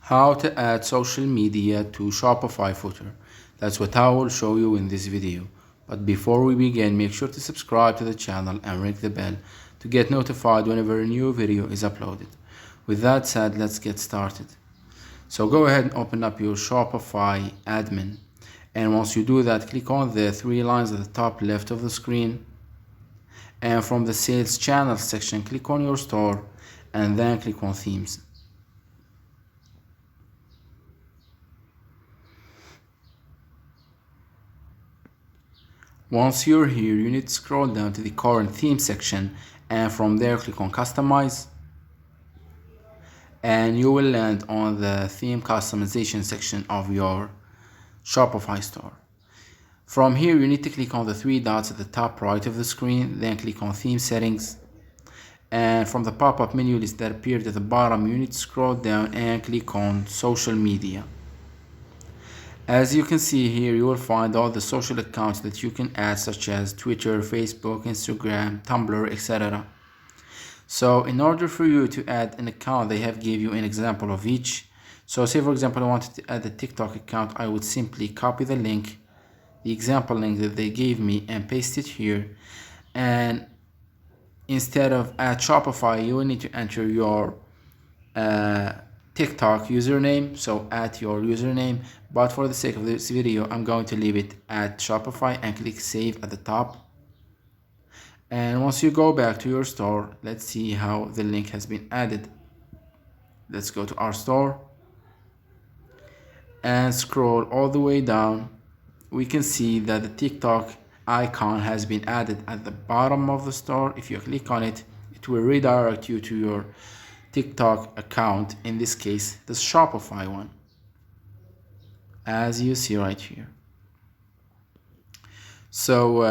How to add social media to Shopify footer. That's what I will show you in this video. But before we begin, make sure to subscribe to the channel and ring the bell to get notified whenever a new video is uploaded. With that said, let's get started. So go ahead and open up your Shopify admin. And once you do that, click on the three lines at the top left of the screen. And from the sales channel section, click on your store and then click on themes. Once you're here, you need to scroll down to the current theme section, and from there click on customize, and you will land on the theme customization section of your Shopify store. From here, you need to click on the three dots at the top right of the screen, then click on theme settings, and from the pop-up menu list that appeared at the bottom, you need to scroll down and click on social media. As you can see here, you will find all the social accounts that you can add, such as Twitter, Facebook, Instagram, Tumblr, etc. So in order for you to add an account, they have give you an example of each. So say for example I wanted to add a TikTok account, I would simply copy the link, the example link that they gave me, and paste it here. And instead of add Shopify, you will need to enter your TikTok username, so add your username, but for the sake of this video I'm going to leave it at Shopify and click save at the top. And once you go back to your store, let's see how the link has been added. Let's go to our store and scroll all the way down. We can see that the TikTok icon has been added at the bottom of the store. If you click on it, it will redirect you to your TikTok account, in this case the Shopify one, as you see right here. So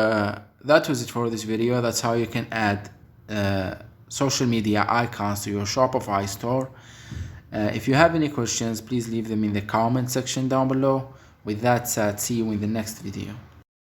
that was it for this video. That's how you can add social media icons to your Shopify store. If you have any questions, please leave them in the comment section down below. With that said, see you in the next video.